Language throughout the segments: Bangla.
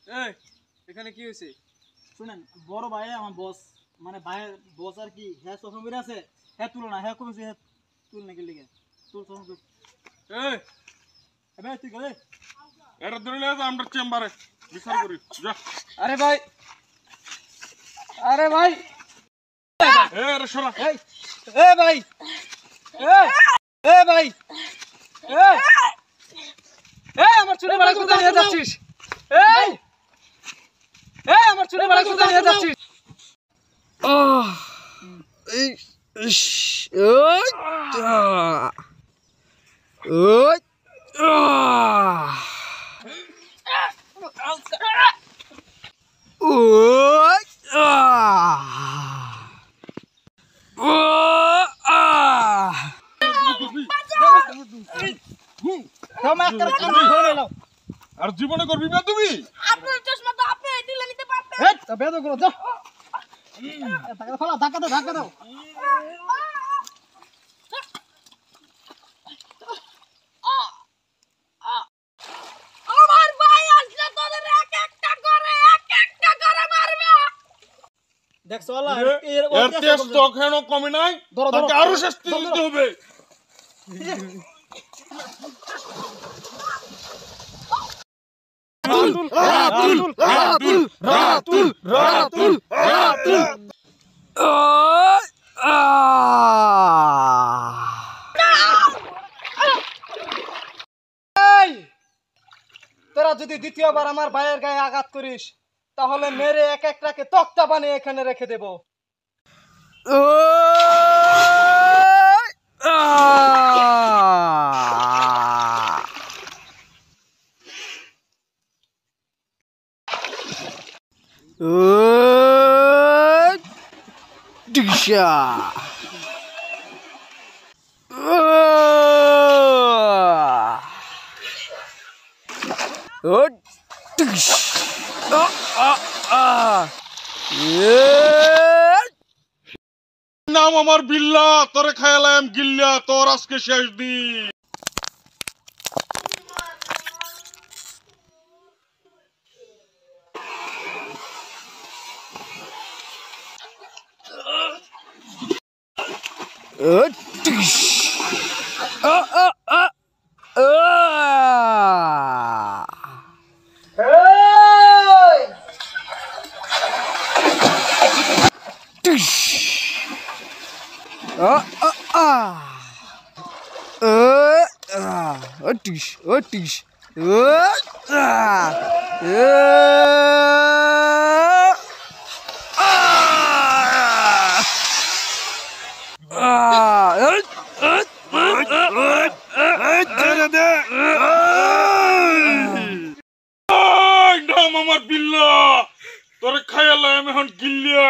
এই এখানে কি হইছে শুনেন বড় ভাই আমার বস মানে ভাইয়ের বস আর কি হ্যাঁ চশমা পরে আছে হ্যাঁ তুলো না হ্যাঁ কইছে হ্যাঁ তুল নাকি লিগে তুল চশমা এই এবে তুই গলে এর ধরে লে আমরা চেম্বারে বিচার করি যা আরে ভাই এই আরে সরা এই ভাই এই ভাই এই আমার চুলে বাড়া কোথায় নিয়ে যাচ্ছিস এই আমার চুলে বাড়া কোথায় নিয়ে যাচ্ছিস এই ওই ওই আর জীবনে করবি না তুমি আপনার চশমা তো আপনি তুলে নিতে পারতেন এই তা বেদ করো যা টাকা ফলা ধাক্কা দাও আমার ভাই আসলে তোদের এক একটা করে মারবে দেখছ আল্লাহ এর টেস্ট তো কেন কমে নাই তাকে আরো শাস্তি দিতে হবে রাতুল তোরা যদি দ্বিতীয়বার আমার ভাইয়ের গায়ে আঘাত করিস তাহলে মেরে এক একটাকে তক্তা বানিয়ে এখানে রেখে দেব নাম আমার বিল্লা তোরে খায়ালাম গিল্লা তোর আজকে শেষ দিন নাম আমার বিল্লা তোরে খায়ালাম এখন গিল্লা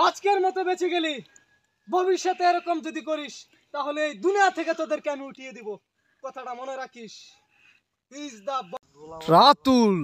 আজকের মতো বেঁচে গেলি ভবিষ্যতে এরকম যদি করিস তাহলে এই দুনিয়া থেকে তোদেরকে আমি উঠিয়ে দিব কথাটা মনে রাখিস রাতুল